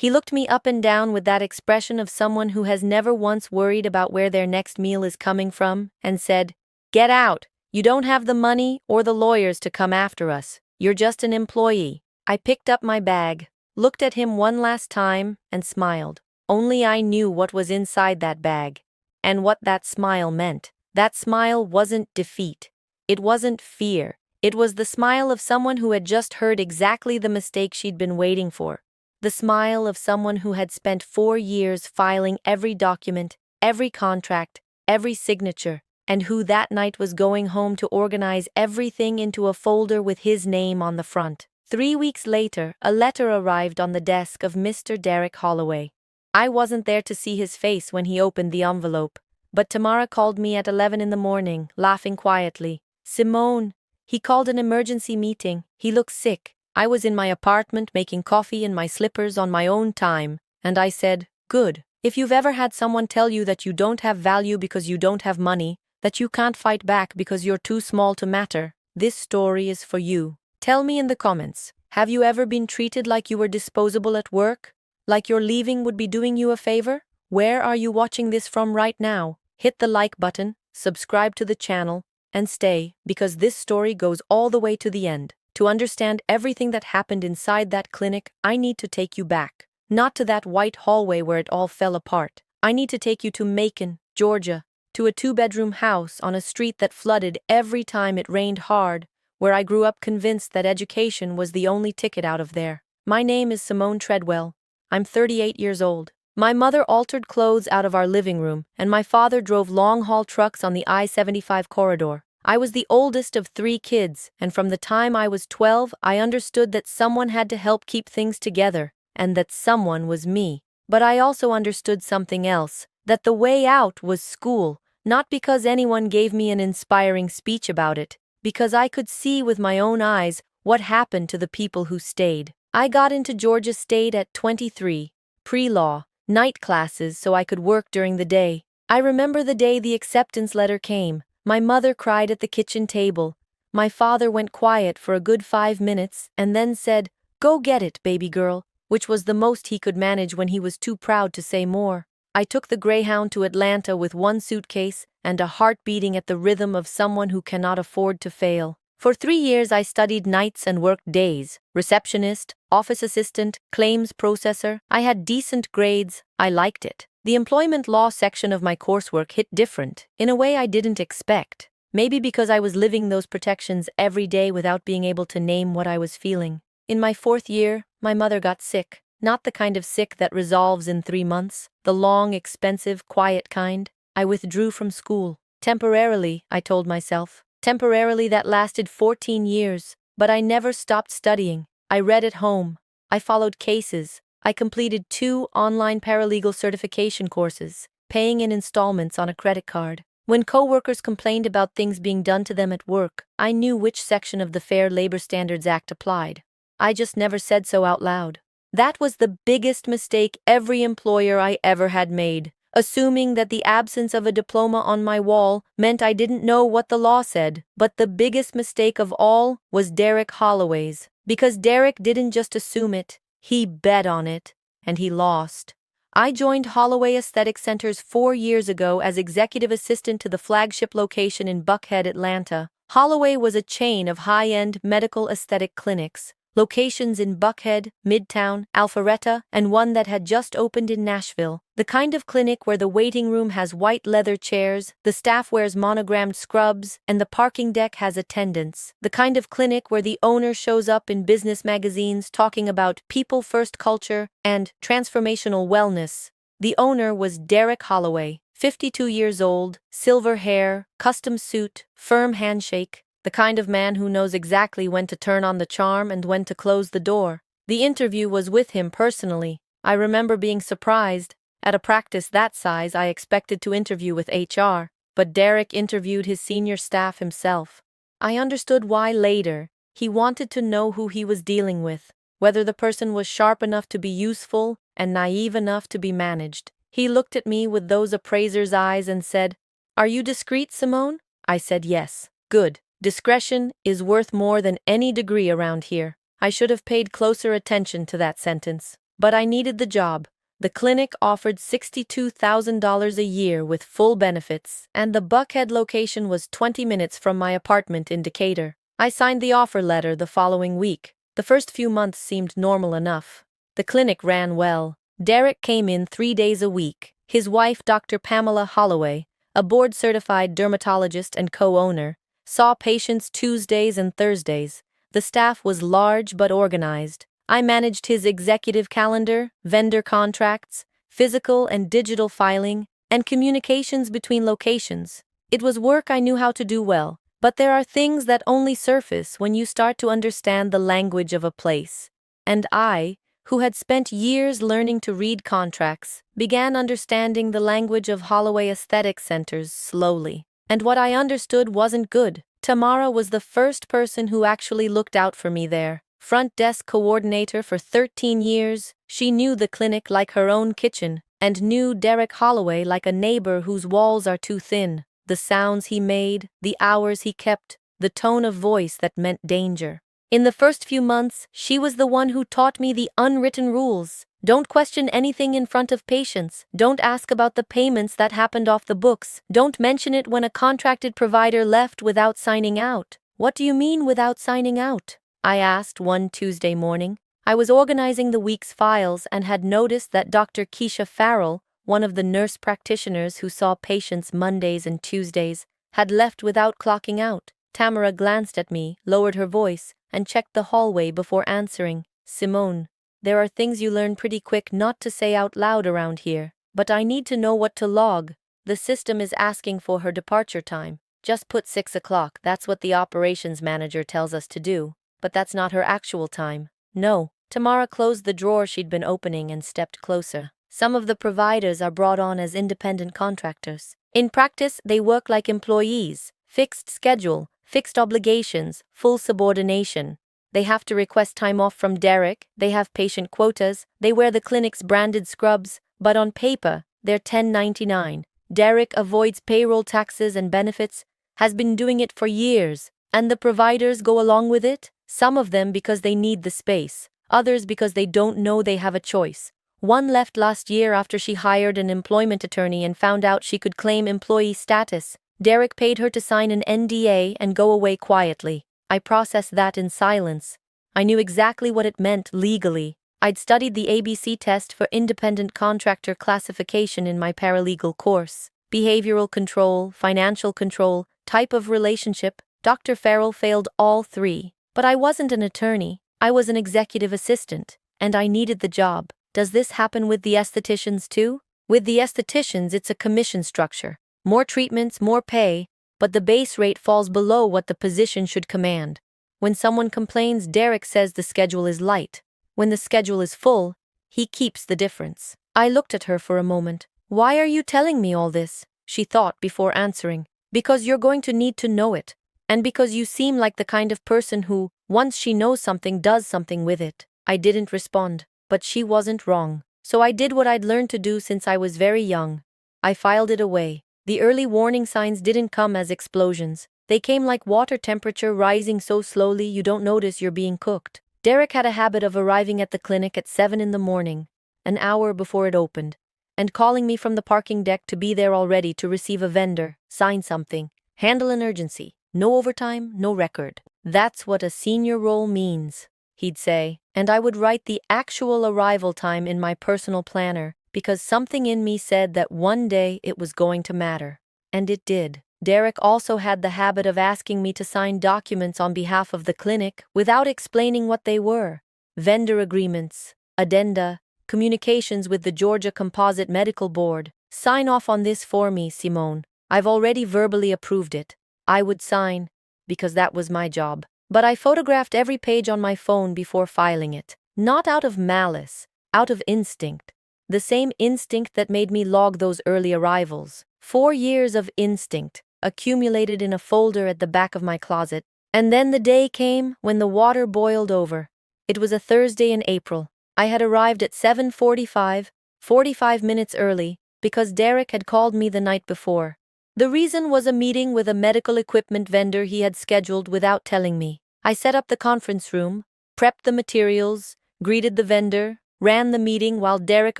He looked me up and down with that expression of someone who has never once worried about where their next meal is coming from, and said, "Get out. You don't have the money or the lawyers to come after us. You're just an employee." I picked up my bag, looked at him one last time, and smiled. Only I knew what was inside that bag, and what that smile meant. That smile wasn't defeat. It wasn't fear. It was the smile of someone who had just heard exactly the mistake she'd been waiting for. The smile of someone who had spent 4 years filing every document, every contract, every signature, and who that night was going home to organize everything into a folder with his name on the front. 3 weeks later, a letter arrived on the desk of Mr. Derek Holloway. I wasn't there to see his face when he opened the envelope, but Tamara called me at 11 in the morning, laughing quietly. "Simone, he called an emergency meeting. He looks sick." I was in my apartment making coffee in my slippers on my own time, and I said, "Good. If you've ever had someone tell you that you don't have value because you don't have money, that you can't fight back because you're too small to matter, this story is for you." Tell me in the comments, have you ever been treated like you were disposable at work? Like your leaving would be doing you a favor? Where are you watching this from right now? Hit the like button, subscribe to the channel, and stay, because this story goes all the way to the end. To understand everything that happened inside that clinic, I need to take you back. Not to that white hallway where it all fell apart. I need to take you to Macon, Georgia, to a 2-bedroom house on a street that flooded every time it rained hard, where I grew up convinced that education was the only ticket out of there. My name is Simone Treadwell. I'm 38 years old. My mother altered clothes out of our living room, and my father drove long-haul trucks on the I-75 corridor. I was the oldest of 3 kids, and from the time I was 12, I understood that someone had to help keep things together, and that someone was me. But I also understood something else, that the way out was school, not because anyone gave me an inspiring speech about it, because I could see with my own eyes what happened to the people who stayed. I got into Georgia State at 23, pre-law, night classes so I could work during the day. I remember the day the acceptance letter came. My mother cried at the kitchen table. My father went quiet for a good 5 minutes and then said, "Go get it, baby girl," which was the most he could manage when he was too proud to say more. I took the Greyhound to Atlanta with 1 suitcase and a heart beating at the rhythm of someone who cannot afford to fail. For 3 years I studied nights and worked days. Receptionist, office assistant, claims processor. I had decent grades. I liked it. The employment law section of my coursework hit different, in a way I didn't expect. Maybe because I was living those protections every day without being able to name what I was feeling. In my 4th year, my mother got sick. Not the kind of sick that resolves in 3 months, the long, expensive, quiet kind. I withdrew from school. Temporarily, I told myself. Temporarily that lasted 14 years, but I never stopped studying. I read at home. I followed cases. I completed 2 online paralegal certification courses, paying in installments on a credit card. When coworkers complained about things being done to them at work, I knew which section of the Fair Labor Standards Act applied. I just never said so out loud. That was the biggest mistake every employer I ever had made, assuming that the absence of a diploma on my wall meant I didn't know what the law said. But the biggest mistake of all was Derek Holloway's, because Derek didn't just assume it. He bet on it, and he lost. I joined Holloway Aesthetic Centers 4 years ago as executive assistant to the flagship location in Buckhead, Atlanta. Holloway was a chain of high-end medical aesthetic clinics, locations in Buckhead, Midtown, Alpharetta, and one that had just opened in Nashville. The kind of clinic where the waiting room has white leather chairs, the staff wears monogrammed scrubs, and the parking deck has attendants. The kind of clinic where the owner shows up in business magazines talking about people-first culture and transformational wellness. The owner was Derek Holloway, 52 years old, silver hair, custom suit, firm handshake. The kind of man who knows exactly when to turn on the charm and when to close the door. The interview was with him personally. I remember being surprised. At a practice that size, I expected to interview with HR, but Derek interviewed his senior staff himself. I understood why later. He wanted to know who he was dealing with, whether the person was sharp enough to be useful and naive enough to be managed. He looked at me with those appraiser's eyes and said, "Are you discreet, Simone?" I said yes. Good. Discretion is worth more than any degree around here. I should have paid closer attention to that sentence. But I needed the job. The clinic offered $62,000 a year with full benefits, and the Buckhead location was 20 minutes from my apartment in Decatur. I signed the offer letter the following week. The first few months seemed normal enough. The clinic ran well. Derek came in 3 days a week. His wife, Dr. Pamela Holloway, a board-certified dermatologist and co-owner, saw patients Tuesdays and Thursdays. The staff was large but organized. I managed his executive calendar, vendor contracts, physical and digital filing, and communications between locations. It was work I knew how to do well, but there are things that only surface when you start to understand the language of a place. And I, who had spent years learning to read contracts, began understanding the language of Holloway Aesthetic Centers slowly. And what I understood wasn't good. Tamara was the first person who actually looked out for me there. Front desk coordinator for 13 years, she knew the clinic like her own kitchen, and knew Derek Holloway like a neighbor whose walls are too thin. The sounds he made, the hours he kept, the tone of voice that meant danger. In the first few months, she was the one who taught me the unwritten rules. Don't question anything in front of patients. Don't ask about the payments that happened off the books. Don't mention it when a contracted provider left without signing out. What do you mean without signing out? I asked one Tuesday morning. I was organizing the week's files and had noticed that Dr. Keisha Farrell, one of the nurse practitioners who saw patients Mondays and Tuesdays, had left without clocking out. Tamara glanced at me, lowered her voice, and checked the hallway before answering. Simone, there are things you learn pretty quick not to say out loud around here, but I need to know what to log. The system is asking for her departure time. Just put 6 o'clock, that's what the operations manager tells us to do. But that's not her actual time. No. Tamara closed the drawer she'd been opening and stepped closer. Some of the providers are brought on as independent contractors. In practice, they work like employees. Fixed schedule, fixed obligations, full subordination. They have to request time off from Derek, they have patient quotas, they wear the clinic's branded scrubs, but on paper, they're 1099. Derek avoids payroll taxes and benefits, has been doing it for years, and the providers go along with it? Some of them because they need the space, others because they don't know they have a choice. One left last year after she hired an employment attorney and found out she could claim employee status. Derek paid her to sign an NDA and go away quietly. I processed that in silence. I knew exactly what it meant legally. I'd studied the ABC test for independent contractor classification in my paralegal course. Behavioral control, financial control, type of relationship. Dr. Farrell failed all three. But I wasn't an attorney, I was an executive assistant, and I needed the job. Does this happen with the estheticians too? With the estheticians, it's a commission structure. More treatments, more pay, but the base rate falls below what the position should command. When someone complains, Derek says the schedule is light. When the schedule is full, he keeps the difference. I looked at her for a moment. Why are you telling me all this? She thought before answering. Because you're going to need to know it. And because you seem like the kind of person who, once she knows something, does something with it. I didn't respond, but she wasn't wrong. So I did what I'd learned to do since I was very young. I filed it away. The early warning signs didn't come as explosions. They came like water temperature rising so slowly you don't notice you're being cooked. Derek had a habit of arriving at the clinic at 7 in the morning, an hour before it opened, and calling me from the parking deck to be there already to receive a vendor, sign something, handle an urgency. No overtime, no record. That's what a senior role means, he'd say, and I would write the actual arrival time in my personal planner because something in me said that one day it was going to matter. And it did. Derek also had the habit of asking me to sign documents on behalf of the clinic without explaining what they were. Vendor agreements, addenda, communications with the Georgia Composite Medical Board. Sign off on this for me, Simone. I've already verbally approved it. I would sign, because that was my job. But I photographed every page on my phone before filing it. Not out of malice, out of instinct. The same instinct that made me log those early arrivals. 4 years of instinct, accumulated in a folder at the back of my closet. And then the day came when the water boiled over. It was a Thursday in April. I had arrived at 7:45, 45 minutes early, because Derek had called me the night before. The reason was a meeting with a medical equipment vendor he had scheduled without telling me. I set up the conference room, prepped the materials, greeted the vendor, ran the meeting while Derek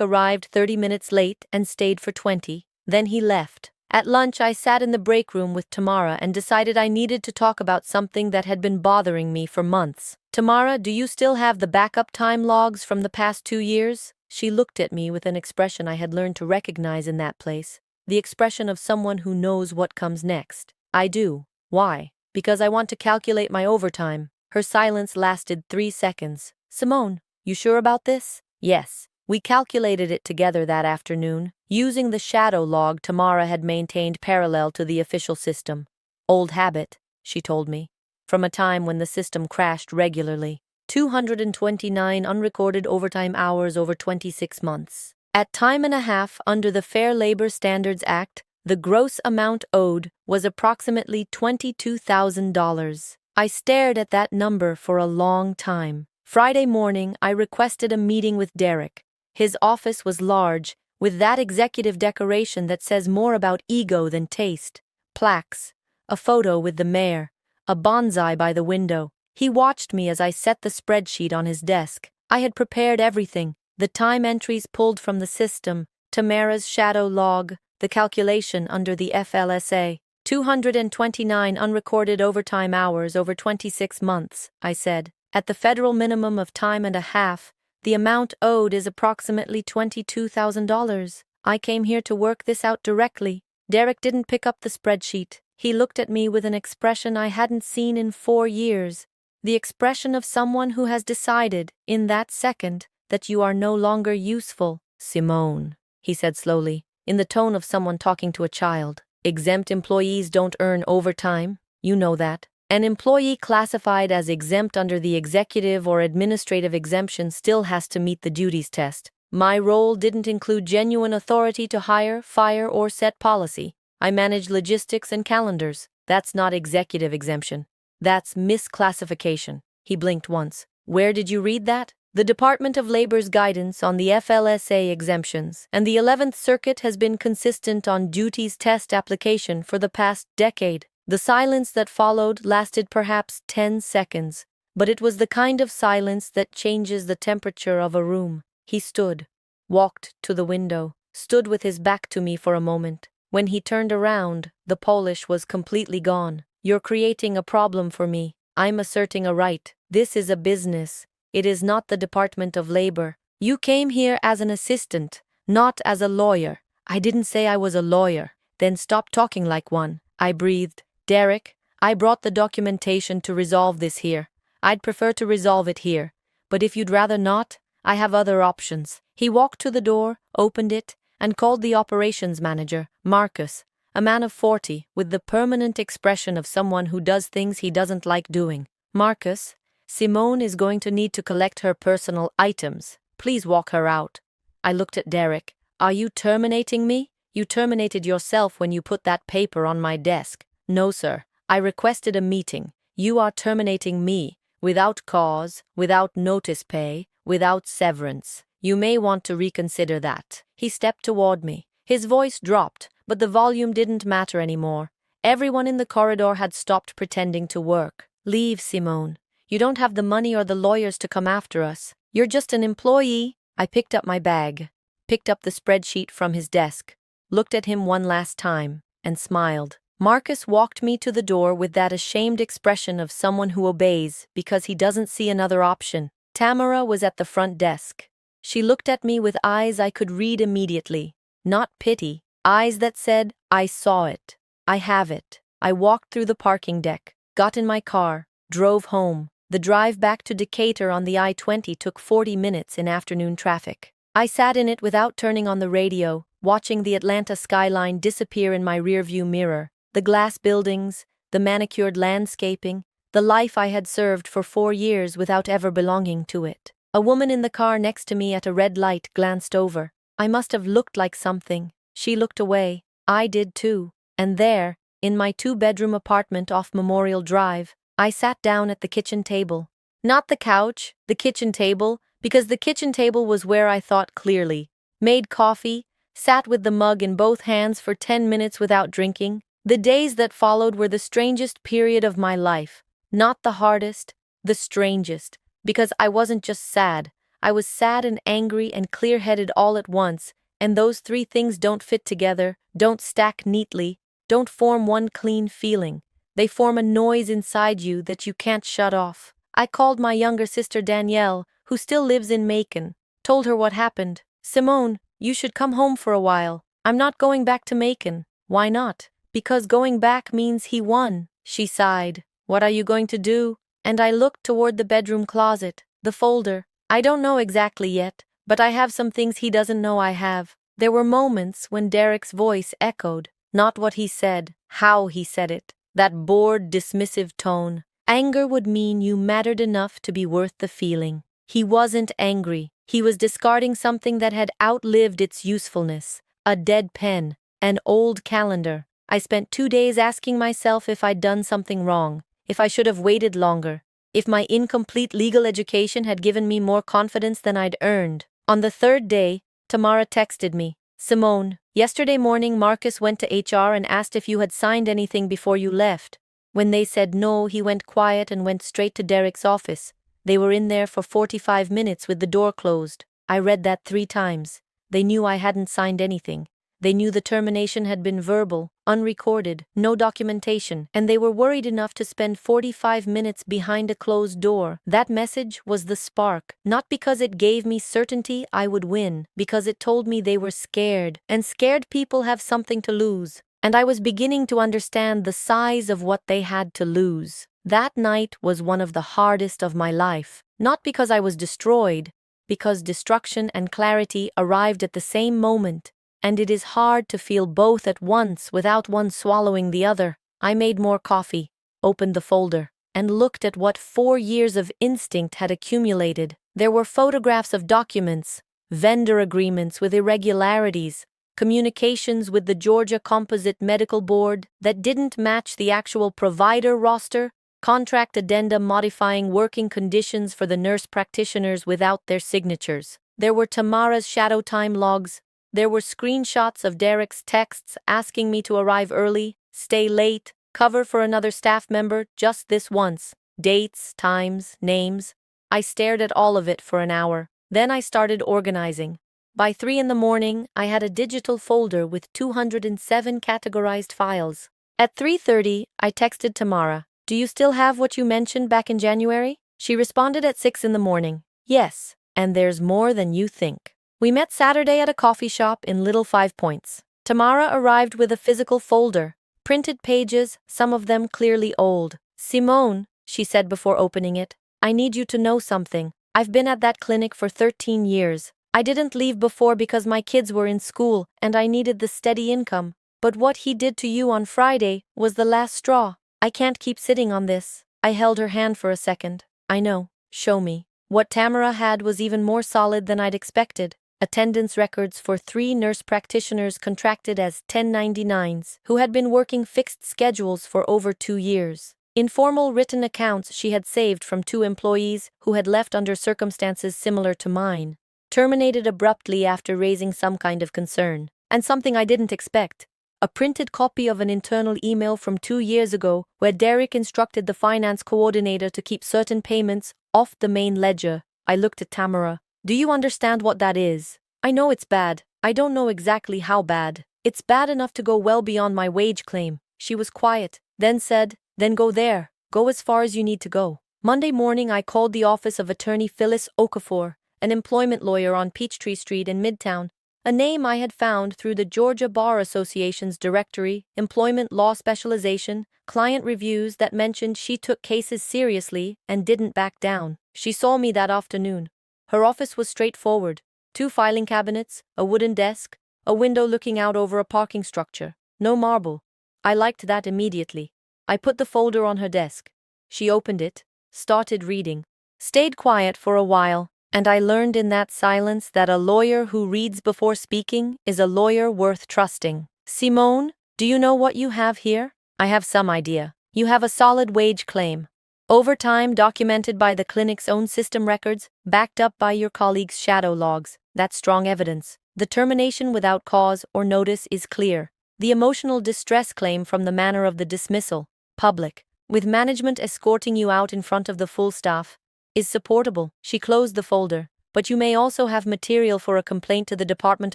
arrived 30 minutes late and stayed for 20. Then he left. At lunch, I sat in the break room with Tamara and decided I needed to talk about something that had been bothering me for months. Tamara, do you still have the backup time logs from the past 2 years? She looked at me with an expression I had learned to recognize in that place. The expression of someone who knows what comes next. I do. Why? Because I want to calculate my overtime. Her silence lasted 3 seconds. Simone, you sure about this? Yes. We calculated it together that afternoon, using the shadow log Tamara had maintained parallel to the official system. Old habit, she told me, from a time when the system crashed regularly. 229 unrecorded overtime hours over 26 months. At time and a half under the Fair Labor Standards Act, the gross amount owed was approximately $22,000. I stared at that number for a long time. Friday morning, I requested a meeting with Derek. His office was large, with that executive decoration that says more about ego than taste. Plaques, a photo with the mayor, a bonsai by the window. He watched me as I set the spreadsheet on his desk. I had prepared everything, the time entries pulled from the system, Tamara's shadow log, the calculation under the FLSA. 229 unrecorded overtime hours over 26 months, I said. At the federal minimum of time and a half, the amount owed is approximately $22,000. I came here to work this out directly. Derek didn't pick up the spreadsheet. He looked at me with an expression I hadn't seen in 4 years. The expression of someone who has decided, in that second, that you are no longer useful. Simone, he said slowly, in the tone of someone talking to a child. Exempt employees don't earn overtime. You know that. An employee classified as exempt under the executive or administrative exemption still has to meet the duties test. My role didn't include genuine authority to hire, fire, or set policy. I manage logistics and calendars. That's not executive exemption. That's misclassification. He blinked once. Where did you read that? The Department of Labor's guidance on the FLSA exemptions, and the 11th Circuit has been consistent on duties test application for the past decade. The silence that followed lasted perhaps 10 seconds, but it was the kind of silence that changes the temperature of a room. He stood, walked to the window, stood with his back to me for a moment. When he turned around, the polish was completely gone. You're creating a problem for me. I'm asserting a right. This is a business. It is not the Department of Labor. You came here as an assistant, not as a lawyer. I didn't say I was a lawyer. Then stop talking like one. I breathed. Derek, I brought the documentation to resolve this here. I'd prefer to resolve it here. But if you'd rather not, I have other options. He walked to the door, opened it, and called the operations manager, Marcus, a man of 40, with the permanent expression of someone who does things he doesn't like doing. Marcus, Simone is going to need to collect her personal items. Please walk her out. I looked at Derek. Are you terminating me? You terminated yourself when you put that paper on my desk. No, sir. I requested a meeting. You are terminating me, without cause, without notice pay, without severance. You may want to reconsider that. He stepped toward me. His voice dropped, but the volume didn't matter anymore. Everyone in the corridor had stopped pretending to work. Leave, Simone. You don't have the money or the lawyers to come after us. You're just an employee. I picked up my bag, picked up the spreadsheet from his desk, looked at him one last time, and smiled. Marcus walked me to the door with that ashamed expression of someone who obeys because he doesn't see another option. Tamara was at the front desk. She looked at me with eyes I could read immediately. Not pity. Eyes that said, I saw it. I have it. I walked through the parking deck, got in my car, drove home. The drive back to Decatur on the I-20 took 40 minutes in afternoon traffic. I sat in it without turning on the radio, watching the Atlanta skyline disappear in my rearview mirror. The glass buildings, the manicured landscaping, the life I had served for 4 years without ever belonging to it. A woman in the car next to me at a red light glanced over. I must have looked like something. She looked away. I did too. And there, in my 2-bedroom apartment off Memorial Drive, I sat down at the kitchen table. Not the couch, the kitchen table, because the kitchen table was where I thought clearly. Made coffee, sat with the mug in both hands for 10 minutes without drinking. The days that followed were the strangest period of my life. Not the hardest, the strangest, because I wasn't just sad. I was sad and angry and clear-headed all at once, and those three things don't fit together, don't stack neatly, don't form one clean feeling. They form a noise inside you that you can't shut off. I called my younger sister Danielle, who still lives in Macon, told her what happened. Simone, you should come home for a while. I'm not going back to Macon. Why not? Because going back means he won. She sighed. What are you going to do? And I looked toward the bedroom closet, the folder. I don't know exactly yet, but I have some things he doesn't know I have. There were moments when Derek's voice echoed, not what he said, how he said it. That bored, dismissive tone. Anger would mean you mattered enough to be worth the feeling. He wasn't angry. He was discarding something that had outlived its usefulness. A dead pen, an old calendar. I spent 2 days asking myself if I'd done something wrong, if I should have waited longer, if my incomplete legal education had given me more confidence than I'd earned. On the third day, Tamara texted me. Simone, yesterday morning Marcus went to HR and asked if you had signed anything before you left. When they said no, he went quiet and went straight to Derek's office. They were in there for 45 minutes with the door closed. I read that 3 times. They knew I hadn't signed anything. They knew the termination had been verbal, unrecorded, no documentation, and they were worried enough to spend 45 minutes behind a closed door. That message was the spark, not because it gave me certainty I would win, because it told me they were scared, and scared people have something to lose. And I was beginning to understand the size of what they had to lose. That night was one of the hardest of my life, not because I was destroyed, because destruction and clarity arrived at the same moment. And it is hard to feel both at once without one swallowing the other. I made more coffee, opened the folder, and looked at what 4 years of instinct had accumulated. There were photographs of documents, vendor agreements with irregularities, communications with the Georgia Composite Medical Board that didn't match the actual provider roster, contract addenda modifying working conditions for the nurse practitioners without their signatures. There were Tamara's shadow time logs. There were screenshots of Derek's texts asking me to arrive early, stay late, cover for another staff member just this once. Dates, times, names. I stared at all of it for an hour. Then I started organizing. By 3 in the morning, I had a digital folder with 207 categorized files. At 3:30, I texted Tamara. Do you still have what you mentioned back in January? She responded at 6 in the morning. Yes, and there's more than you think. We met Saturday at a coffee shop in Little 5 Points. Tamara arrived with a physical folder, printed pages, some of them clearly old. Simone, she said before opening it, I need you to know something. I've been at that clinic for 13 years. I didn't leave before because my kids were in school and I needed the steady income. But what he did to you on Friday was the last straw. I can't keep sitting on this. I held her hand for a second. I know. Show me. What Tamara had was even more solid than I'd expected. Attendance records for 3 nurse practitioners contracted as 1099s who had been working fixed schedules for over 2 years. Informal written accounts she had saved from 2 employees who had left under circumstances similar to mine. Terminated abruptly after raising some kind of concern. And something I didn't expect. A printed copy of an internal email from 2 years ago where Derek instructed the finance coordinator to keep certain payments off the main ledger. I looked at Tamara. Do you understand what that is? I know it's bad. I don't know exactly how bad. It's bad enough to go well beyond my wage claim. She was quiet, then said, then go there. Go as far as you need to go. Monday morning I called the office of attorney Phyllis Okafor, an employment lawyer on Peachtree Street in Midtown, a name I had found through the Georgia Bar Association's directory, employment law specialization, client reviews that mentioned she took cases seriously and didn't back down. She saw me that afternoon. Her office was straightforward. 2 filing cabinets, a wooden desk, a window looking out over a parking structure. No marble. I liked that immediately. I put the folder on her desk. She opened it, started reading, stayed quiet for a while, and I learned in that silence that a lawyer who reads before speaking is a lawyer worth trusting. Simone, do you know what you have here? I have some idea. You have a solid wage claim. Overtime documented by the clinic's own system records, backed up by your colleagues' shadow logs. That's strong evidence. The termination without cause or notice is clear. The emotional distress claim from the manner of the dismissal, public, with management escorting you out in front of the full staff, is supportable. She closed the folder, but you may also have material for a complaint to the Department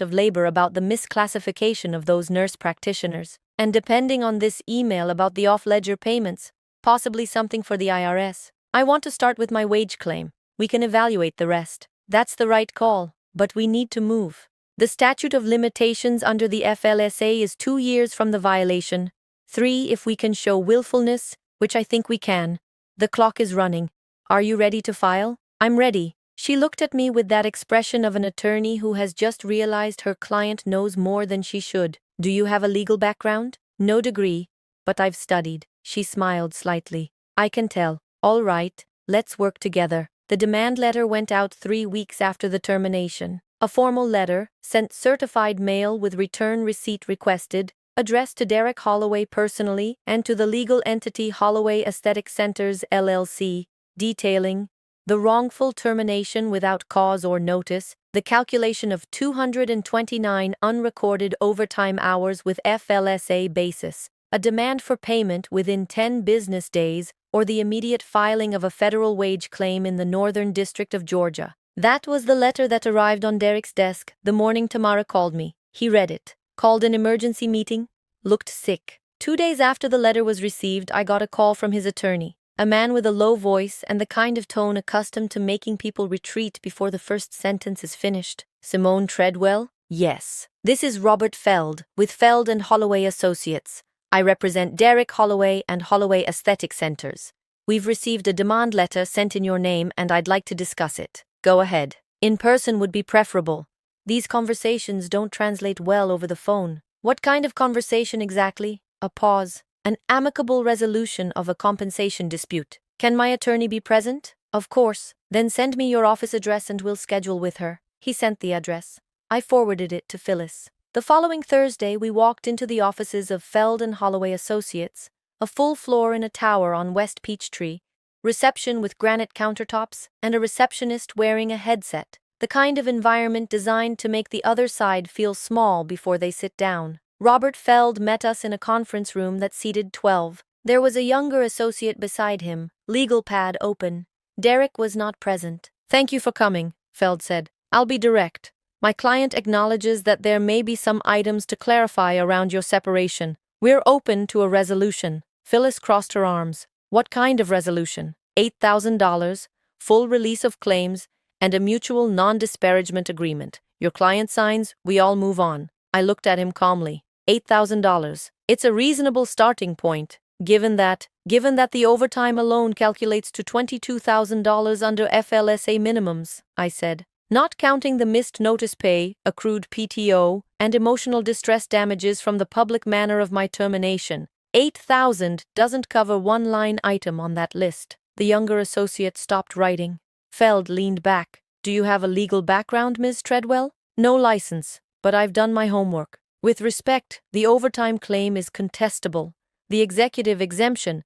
of Labor about the misclassification of those nurse practitioners. And depending on this email about the off-ledger payments, possibly something for the IRS. I want to start with my wage claim. We can evaluate the rest. That's the right call, but we need to move. The statute of limitations under the FLSA is 2 years from the violation. 3 if we can show willfulness, which I think we can. The clock is running. Are you ready to file? I'm ready. She looked at me with that expression of an attorney who has just realized her client knows more than she should. Do you have a legal background? No degree, but I've studied. She smiled slightly. I can tell. All right, let's work together. The demand letter went out 3 weeks after the termination. A formal letter, sent certified mail with return receipt requested, addressed to Derek Holloway personally and to the legal entity Holloway Aesthetic Centers LLC, detailing the wrongful termination without cause or notice, the calculation of 229 unrecorded overtime hours with FLSA basis, a demand for payment within 10 business days, or the immediate filing of a federal wage claim in the Northern District of Georgia. That was the letter that arrived on Derek's desk the morning Tamara called me. He read it, called an emergency meeting, looked sick. 2 days after the letter was received, I got a call from his attorney, a man with a low voice and the kind of tone accustomed to making people retreat before the first sentence is finished. Simone Treadwell? Yes. This is Robert Feld, with Feld and Holloway Associates. I represent Derek Holloway and Holloway Aesthetic Centers. We've received a demand letter sent in your name and I'd like to discuss it. Go ahead. In person would be preferable. These conversations don't translate well over the phone. What kind of conversation exactly? A pause. An amicable resolution of a compensation dispute. Can my attorney be present? Of course. Then send me your office address and we'll schedule with her. He sent the address. I forwarded it to Phyllis. The following Thursday, we walked into the offices of Feld and Holloway Associates, a full floor in a tower on West Peachtree, reception with granite countertops, and a receptionist wearing a headset, the kind of environment designed to make the other side feel small before they sit down. Robert Feld met us in a conference room that seated 12. There was a younger associate beside him, legal pad open. Derek was not present. Thank you for coming, Feld said. I'll be direct. My client acknowledges that there may be some items to clarify around your separation. We're open to a resolution. Phyllis crossed her arms. What kind of resolution? $8,000, full release of claims, and a mutual non-disparagement agreement. Your client signs, we all move on. I looked at him calmly. $8,000. It's a reasonable starting point, given that the overtime alone calculates to $22,000 under FLSA minimums, I said. Not counting the missed notice pay, accrued PTO, and emotional distress damages from the public manner of my termination. $8,000 doesn't cover one line item on that list. The younger associate stopped writing. Feld leaned back. Do you have a legal background, Ms. Treadwell? No license, but I've done my homework. With respect, the overtime claim is contestable. The executive exemption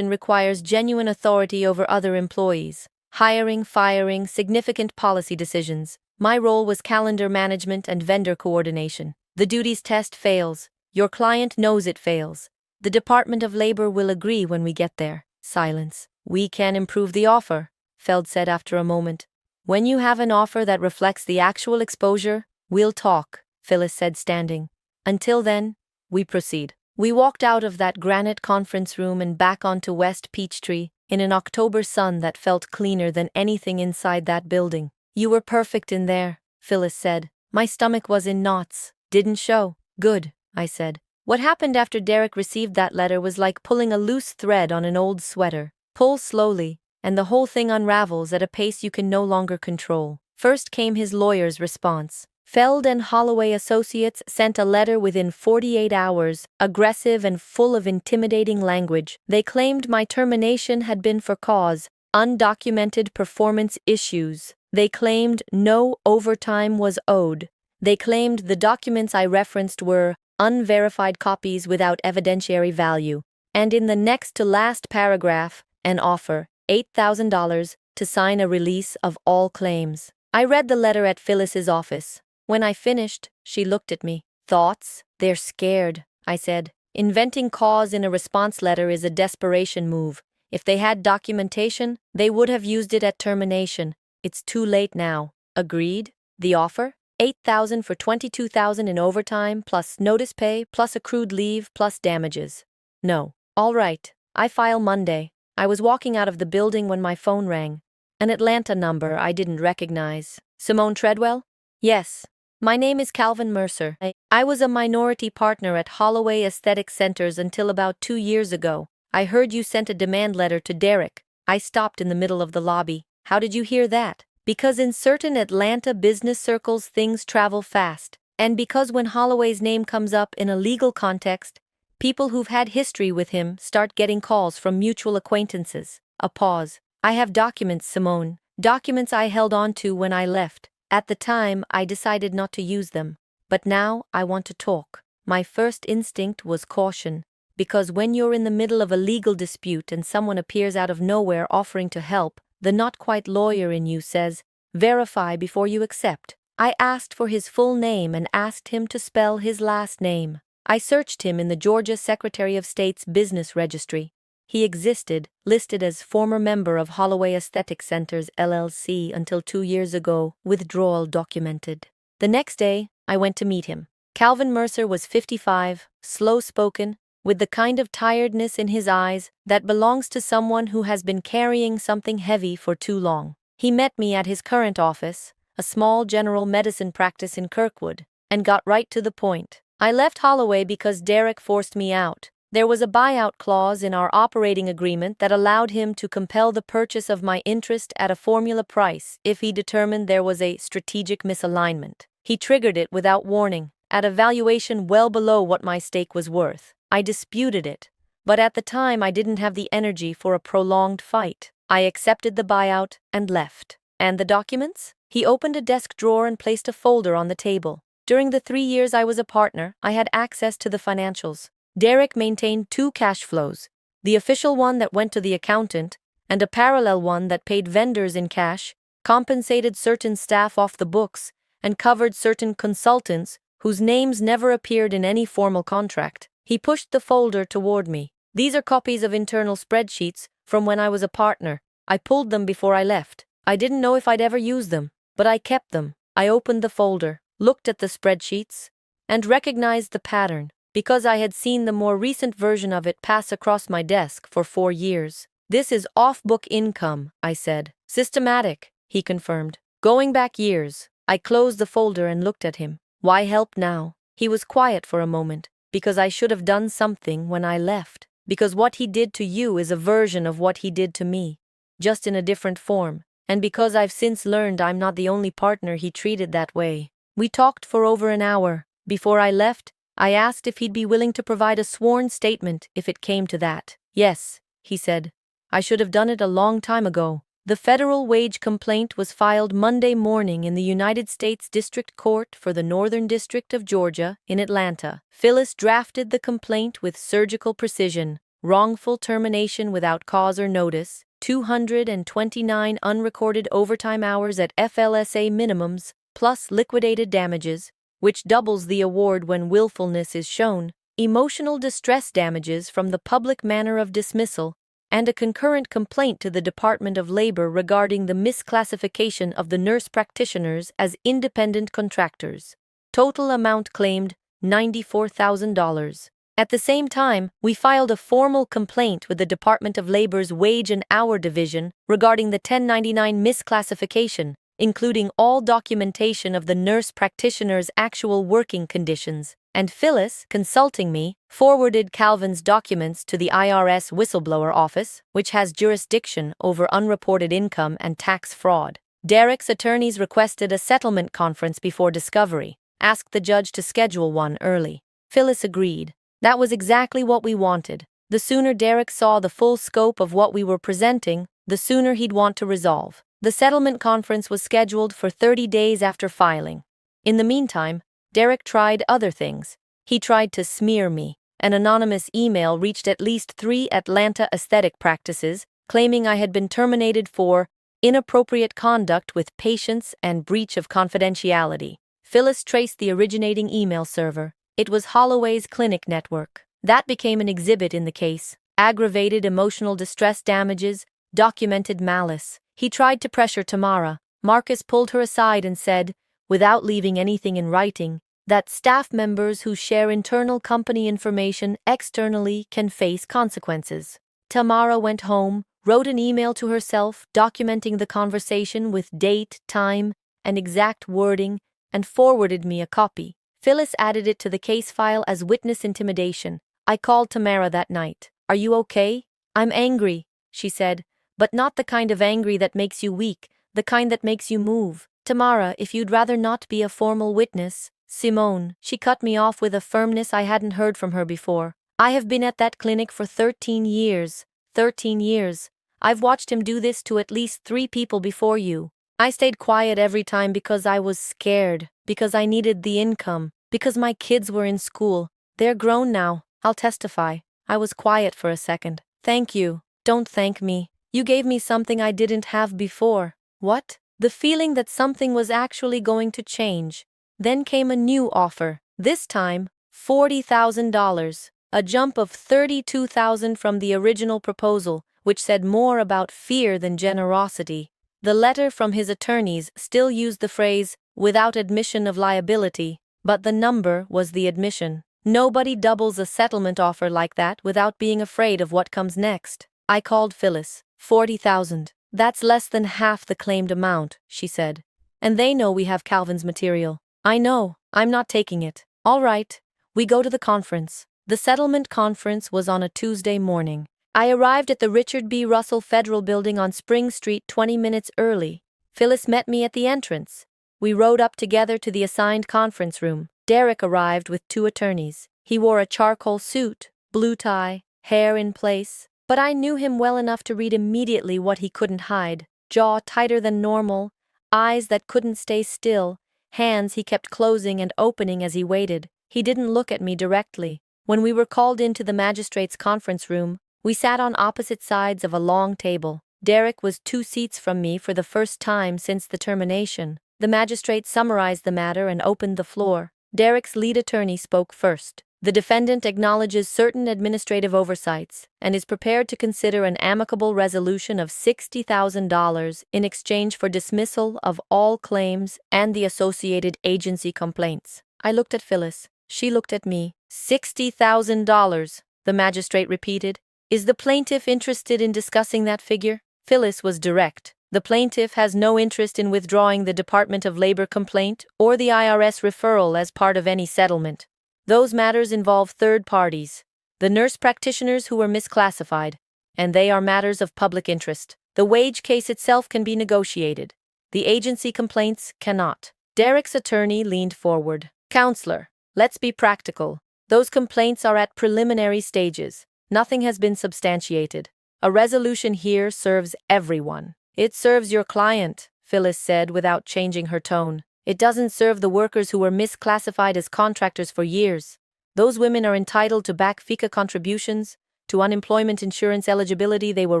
requires genuine authority over other employees. Hiring, firing, significant policy decisions. My role was calendar management and vendor coordination. The duties test fails. Your client knows it fails. The Department of Labor will agree when we get there. Silence. We can improve the offer, Feld said after a moment. When you have an offer that reflects the actual exposure, we'll talk, Phyllis said, standing. Until then, we proceed. We walked out of that granite conference room and back onto West Peachtree in an October sun that felt cleaner than anything inside that building. You were perfect in there, Phyllis said. My stomach was in knots. Didn't show. Good, I said. What happened after Derek received that letter was like pulling a loose thread on an old sweater. Pull slowly, and the whole thing unravels at a pace you can no longer control. First came his lawyer's response. Feld and Holloway Associates sent a letter within 48 hours, aggressive and full of intimidating language. They claimed my termination had been for cause, undocumented performance issues. They claimed no overtime was owed. They claimed the documents I referenced were unverified copies without evidentiary value. And in the next to last paragraph, an offer, $8,000, to sign a release of all claims. I read the letter at Phyllis's office. When I finished, she looked at me. Thoughts? They're scared, I said. Inventing cause in a response letter is a desperation move. If they had documentation, they would have used it at termination. It's too late now. Agreed? The offer? 8,000 for 22,000 in overtime, plus notice pay, plus accrued leave, plus damages. No. All right. I file Monday. I was walking out of the building when my phone rang. An Atlanta number I didn't recognize. Simone Treadwell? Yes. My name is Calvin Mercer. I was a minority partner at Holloway Aesthetic Centers until about 2 years ago. I heard you sent a demand letter to Derek. I stopped in the middle of the lobby. How did you hear that? Because in certain Atlanta business circles things travel fast. And because when Holloway's name comes up in a legal context, people who've had history with him start getting calls from mutual acquaintances. A pause. I have documents, Simone. Documents I held on to when I left. At the time, I decided not to use them. But now, I want to talk. My first instinct was caution. Because when you're in the middle of a legal dispute and someone appears out of nowhere offering to help, the not-quite-lawyer in you says, verify before you accept. I asked for his full name and asked him to spell his last name. I searched him in the Georgia Secretary of State's business registry. He existed, listed as former member of Holloway Aesthetic Centers LLC until 2 years ago, withdrawal documented. The next day, I went to meet him. Calvin Mercer was 55, slow-spoken, with the kind of tiredness in his eyes that belongs to someone who has been carrying something heavy for too long. He met me at his current office, a small general medicine practice in Kirkwood, and got right to the point. I left Holloway because Derek forced me out. There was a buyout clause in our operating agreement that allowed him to compel the purchase of my interest at a formula price if he determined there was a strategic misalignment. He triggered it without warning, at a valuation well below what my stake was worth. I disputed it, but at the time I didn't have the energy for a prolonged fight. I accepted the buyout and left. And the documents? He opened a desk drawer and placed a folder on the table. During the 3 years I was a partner, I had access to the financials. Derek maintained 2 cash flows, the official one that went to the accountant, and a parallel one that paid vendors in cash, compensated certain staff off the books, and covered certain consultants whose names never appeared in any formal contract. He pushed the folder toward me. These are copies of internal spreadsheets from when I was a partner. I pulled them before I left. I didn't know if I'd ever use them, but I kept them. I opened the folder, looked at the spreadsheets, and recognized the pattern, because I had seen the more recent version of it pass across my desk for 4 years. This is off-book income, I said. Systematic, he confirmed. Going back years. I closed the folder and looked at him. Why help now? He was quiet for a moment. Because I should have done something when I left. Because what he did to you is a version of what he did to me, just in a different form. And because I've since learned I'm not the only partner he treated that way. We talked for over an hour. Before I left, I asked if he'd be willing to provide a sworn statement if it came to that. Yes, he said. I should have done it a long time ago. The federal wage complaint was filed Monday morning in the United States District Court for the Northern District of Georgia in Atlanta. Phyllis drafted the complaint with surgical precision, wrongful termination without cause or notice, 229 unrecorded overtime hours at FLSA minimums, plus liquidated damages, which doubles the award when willfulness is shown, emotional distress damages from the public manner of dismissal, and a concurrent complaint to the Department of Labor regarding the misclassification of the nurse practitioners as independent contractors. Total amount claimed, $94,000. At the same time, we filed a formal complaint with the Department of Labor's Wage and Hour Division regarding the 1099 misclassification, including all documentation of the nurse practitioner's actual working conditions. And Phyllis, consulting me, forwarded Calvin's documents to the IRS whistleblower office, which has jurisdiction over unreported income and tax fraud. Derek's attorneys requested a settlement conference before discovery, asked the judge to schedule one early. Phyllis agreed. That was exactly what we wanted. The sooner Derek saw the full scope of what we were presenting, the sooner he'd want to resolve. The settlement conference was scheduled for 30 days after filing. In the meantime, Derek tried other things. He tried to smear me. An anonymous email reached at least 3 Atlanta aesthetic practices, claiming I had been terminated for inappropriate conduct with patients and breach of confidentiality. Phyllis traced the originating email server. It was Holloway's clinic network. That became an exhibit in the case. Aggravated emotional distress damages, documented malice. He tried to pressure Tamara, Marcus pulled her aside and said, without leaving anything in writing, that staff members who share internal company information externally can face consequences. Tamara went home, wrote an email to herself documenting the conversation with date, time, and exact wording, and forwarded me a copy. Phyllis added it to the case file as witness intimidation. I called Tamara that night. "Are you okay?" "I'm angry," she said, "but not the kind of angry that makes you weak, the kind that makes you move. Tamara, if you'd rather not be a formal witness." Simone, she cut me off with a firmness I hadn't heard from her before. "I have been at that clinic for 13 years. 13 years. I've watched him do this to at least 3 people before you. I stayed quiet every time because I was scared, because I needed the income, because my kids were in school. They're grown now. I'll testify. I was quiet for a second. Thank you." "Don't thank me. You gave me something I didn't have before." "What?" "The feeling that something was actually going to change." Then came a new offer. This time, $40,000. A jump of $32,000 from the original proposal, which said more about fear than generosity. The letter from his attorneys still used the phrase, "without admission of liability," but the number was the admission. Nobody doubles a settlement offer like that without being afraid of what comes next. I called Phyllis. $40,000. "That's less than half the claimed amount," she said. "And they know we have Calvin's material." "I know. I'm not taking it." "All right. We go to the conference." The settlement conference was on a Tuesday morning. I arrived at the Richard B. Russell Federal Building on Spring Street 20 minutes early. Phyllis met me at the entrance. We rode up together to the assigned conference room. Derek arrived with 2 attorneys. He wore a charcoal suit, blue tie, hair in place, but I knew him well enough to read immediately what he couldn't hide. Jaw tighter than normal, eyes that couldn't stay still, hands he kept closing and opening as he waited. He didn't look at me directly. When we were called into the magistrate's conference room, we sat on opposite sides of a long table. Derek was 2 seats from me for the first time since the termination. The magistrate summarized the matter and opened the floor. Derek's lead attorney spoke first. "The defendant acknowledges certain administrative oversights and is prepared to consider an amicable resolution of $60,000 in exchange for dismissal of all claims and the associated agency complaints." I looked at Phyllis. She looked at me. $60,000, the magistrate repeated. "Is the plaintiff interested in discussing that figure?" Phyllis was direct. "The plaintiff has no interest in withdrawing the Department of Labor complaint or the IRS referral as part of any settlement. Those matters involve third parties, the nurse practitioners who were misclassified, and they are matters of public interest. The wage case itself can be negotiated. The agency complaints cannot." Derek's attorney leaned forward. "Counselor, let's be practical. Those complaints are at preliminary stages. Nothing has been substantiated. A resolution here serves everyone." "It serves your client," Phyllis said without changing her tone. "It doesn't serve the workers who were misclassified as contractors for years. Those women are entitled to back FICA contributions, to unemployment insurance eligibility they were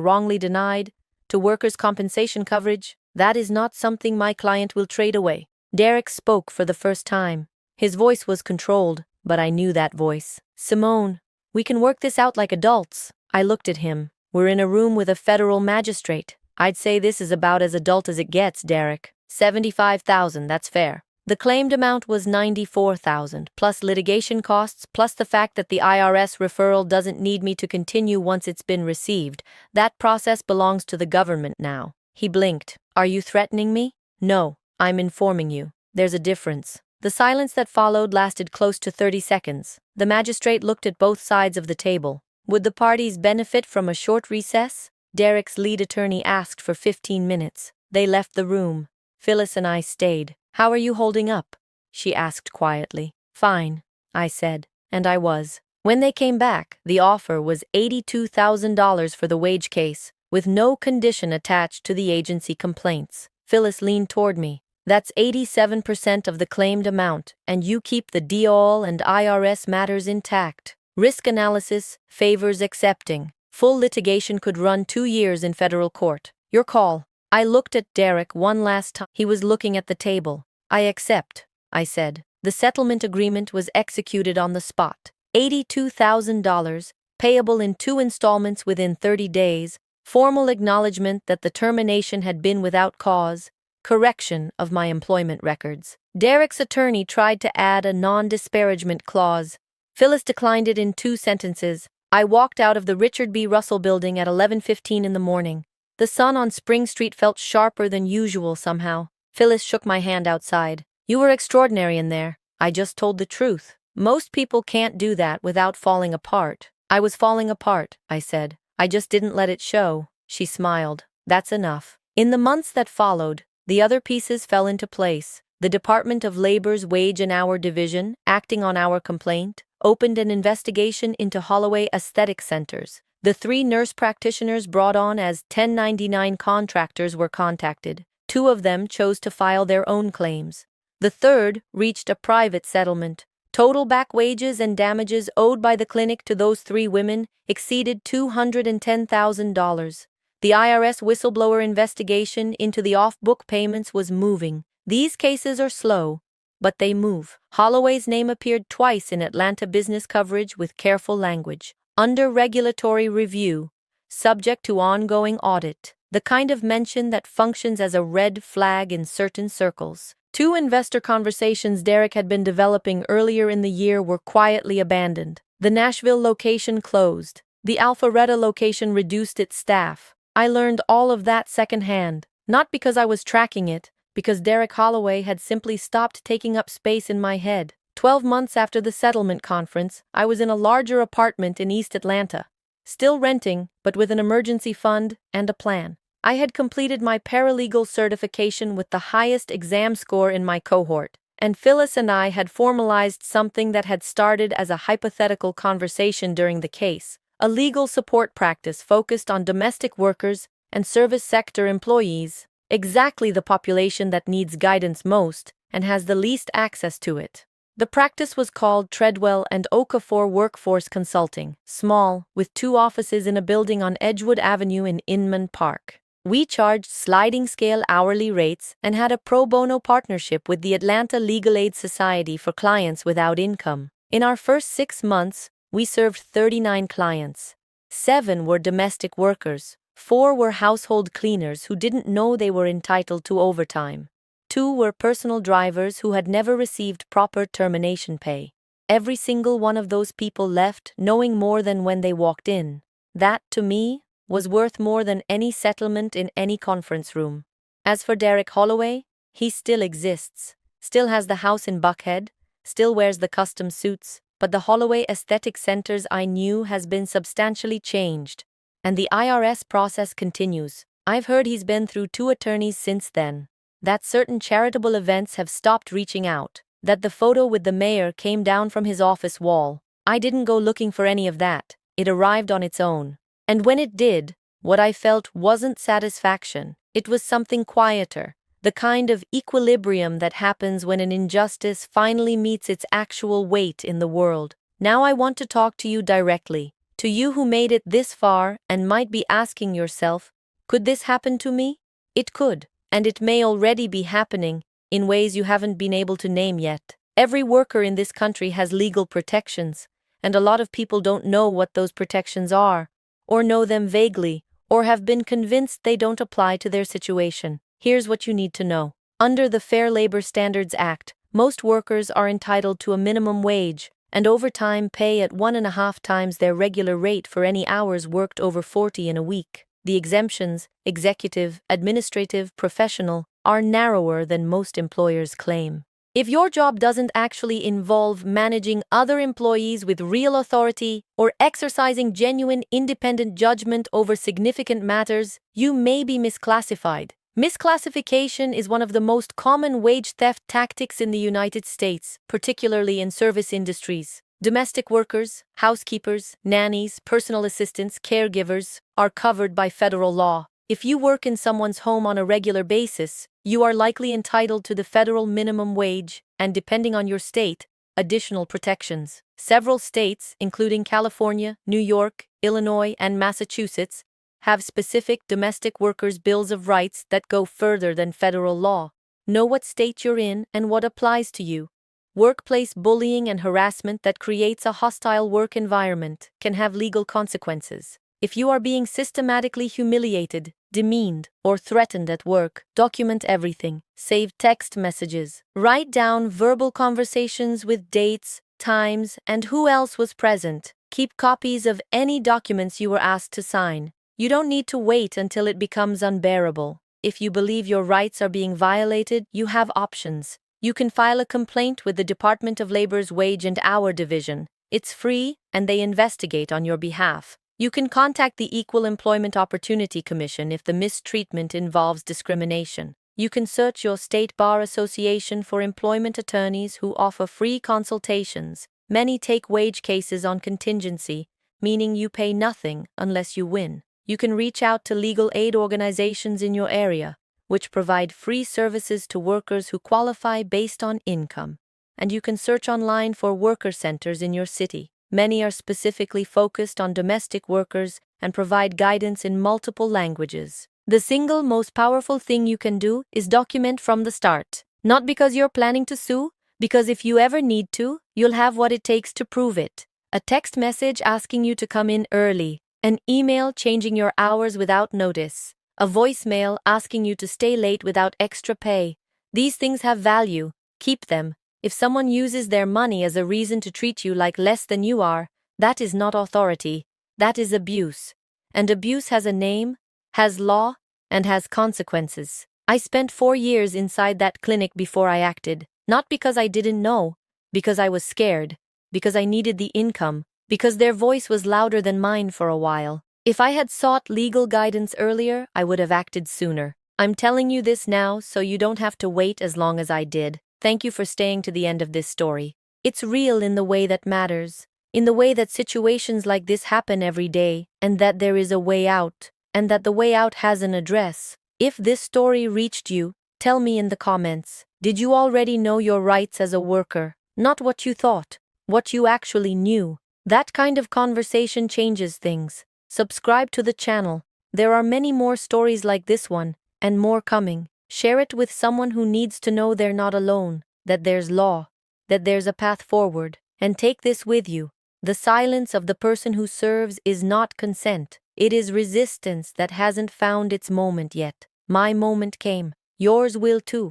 wrongly denied, to workers' compensation coverage. That is not something my client will trade away." Derek spoke for the first time. His voice was controlled, but I knew that voice. "Simone, we can work this out like adults." I looked at him. "We're in a room with a federal magistrate. I'd say this is about as adult as it gets, Derek. $75,000, that's fair." The claimed amount was $94,000, plus litigation costs, plus the fact that the IRS referral doesn't need me to continue once it's been received. That process belongs to the government now. He blinked. "Are you threatening me?" "No, I'm informing you. There's a difference." The silence that followed lasted close to 30 seconds. The magistrate looked at both sides of the table. Would the parties benefit from a short recess? Derek's lead attorney asked for 15 minutes. They left the room. Phyllis and I stayed. "How are you holding up?" she asked quietly. "Fine," I said, and I was. When they came back, the offer was $82,000 for the wage case, with no condition attached to the agency complaints. Phyllis leaned toward me. "That's 87% of the claimed amount, and you keep the DOL and IRS matters intact. Risk analysis favors accepting. Full litigation could run 2 years in federal court. Your call." I looked at Derek one last time. He was looking at the table. "I accept," I said. The settlement agreement was executed on the spot. $82,000, payable in 2 installments within 30 days, formal acknowledgement that the termination had been without cause, correction of my employment records. Derek's attorney tried to add a non-disparagement clause. Phyllis declined it in 2 sentences. I walked out of the Richard B. Russell building at 11:15 in the morning. The sun on Spring Street felt sharper than usual somehow. Phyllis shook my hand outside. You were extraordinary in there. I just told the truth. Most people can't do that without falling apart. I was falling apart, I said. I just didn't let it show. She smiled. That's enough. In the months that followed, the other pieces fell into place. The Department of Labor's Wage and Hour Division, acting on our complaint, opened an investigation into Holloway Aesthetic Centers. The 3 nurse practitioners brought on as 1099 contractors were contacted. 2 of them chose to file their own claims. The 3rd reached a private settlement. Total back wages and damages owed by the clinic to those 3 women exceeded $210,000. The IRS whistleblower investigation into the off-book payments was moving. These cases are slow, but they move. Holloway's name appeared twice in Atlanta business coverage with careful language. Under regulatory review, subject to ongoing audit, the kind of mention that functions as a red flag in certain circles. 2 investor conversations Derek had been developing earlier in the year were quietly abandoned. The Nashville location closed. The Alpharetta location reduced its staff. I learned all of that secondhand, not because I was tracking it, because Derek Holloway had simply stopped taking up space in my head. 12 months after the settlement conference, I was in a larger apartment in East Atlanta, still renting, but with an emergency fund and a plan. I had completed my paralegal certification with the highest exam score in my cohort, and Phyllis and I had formalized something that had started as a hypothetical conversation during the case, a legal support practice focused on domestic workers and service sector employees, exactly the population that needs guidance most and has the least access to it. The practice was called Treadwell and Okafor Workforce Consulting, small, with 2 offices in a building on Edgewood Avenue in Inman Park. We charged sliding-scale hourly rates and had a pro bono partnership with the Atlanta Legal Aid Society for clients without income. In our first 6 months, we served 39 clients. 7 were domestic workers. 4 were household cleaners who didn't know they were entitled to overtime. 2 were personal drivers who had never received proper termination pay. Every single one of those people left knowing more than when they walked in. That, to me, was worth more than any settlement in any conference room. As for Derek Holloway, he still exists, still has the house in Buckhead, still wears the custom suits, but the Holloway Aesthetic Centers I knew has been substantially changed, and the IRS process continues. I've heard he's been through 2 attorneys since then. That certain charitable events have stopped reaching out, that the photo with the mayor came down from his office wall. I didn't go looking for any of that. It arrived on its own. And when it did, what I felt wasn't satisfaction. It was something quieter, the kind of equilibrium that happens when an injustice finally meets its actual weight in the world. Now I want to talk to you directly, to you who made it this far and might be asking yourself, could this happen to me? It could. And it may already be happening in ways you haven't been able to name yet. Every worker in this country has legal protections, and a lot of people don't know what those protections are, or know them vaguely, or have been convinced they don't apply to their situation. Here's what you need to know. Under the Fair Labor Standards Act, most workers are entitled to a minimum wage and overtime pay at 1.5 times their regular rate for any hours worked over 40 in a week. The exemptions, executive, administrative, professional, are narrower than most employers claim. If your job doesn't actually involve managing other employees with real authority or exercising genuine independent judgment over significant matters, you may be misclassified. Misclassification is one of the most common wage theft tactics in the United States, particularly in service industries. Domestic workers, housekeepers, nannies, personal assistants, caregivers are covered by federal law. If you work in someone's home on a regular basis, you are likely entitled to the federal minimum wage and, depending on your state, additional protections. Several states, including California, New York, Illinois, and Massachusetts, have specific domestic workers' bills of rights that go further than federal law. Know what state you're in and what applies to you. Workplace bullying and harassment that creates a hostile work environment can have legal consequences. If you are being systematically humiliated, demeaned, or threatened at work, document everything. Save text messages. Write down verbal conversations with dates, times, and who else was present. Keep copies of any documents you were asked to sign. You don't need to wait until it becomes unbearable. If you believe your rights are being violated, you have options. You can file a complaint with the Department of Labor's Wage and Hour Division. It's free, and they investigate on your behalf. You can contact the Equal Employment Opportunity Commission if the mistreatment involves discrimination. You can search your state bar association for employment attorneys who offer free consultations. Many take wage cases on contingency, meaning you pay nothing unless you win. You can reach out to legal aid organizations in your area, which provide free services to workers who qualify based on income. And you can search online for worker centers in your city. Many are specifically focused on domestic workers and provide guidance in multiple languages. The single most powerful thing you can do is document from the start. Not because you're planning to sue, because if you ever need to, you'll have what it takes to prove it. A text message asking you to come in early. An email changing your hours without notice. A voicemail asking you to stay late without extra pay. These things have value. Keep them. If someone uses their money as a reason to treat you like less than you are, that is not authority. That is abuse. And abuse has a name, has law, and has consequences. I spent 4 years inside that clinic before I acted, not because I didn't know, because I was scared, because I needed the income, because their voice was louder than mine for a while. If I had sought legal guidance earlier, I would have acted sooner. I'm telling you this now so you don't have to wait as long as I did. Thank you for staying to the end of this story. It's real in the way that matters, in the way that situations like this happen every day, and that there is a way out, and that the way out has an address. If this story reached you, tell me in the comments. Did you already know your rights as a worker? Not what you thought, what you actually knew. That kind of conversation changes things. Subscribe to the channel. There are many more stories like this one, and more coming. Share it with someone who needs to know they're not alone, that there's law, that there's a path forward. And take this with you. The silence of the person who serves is not consent. It is resistance that hasn't found its moment yet. My moment came. Yours will too.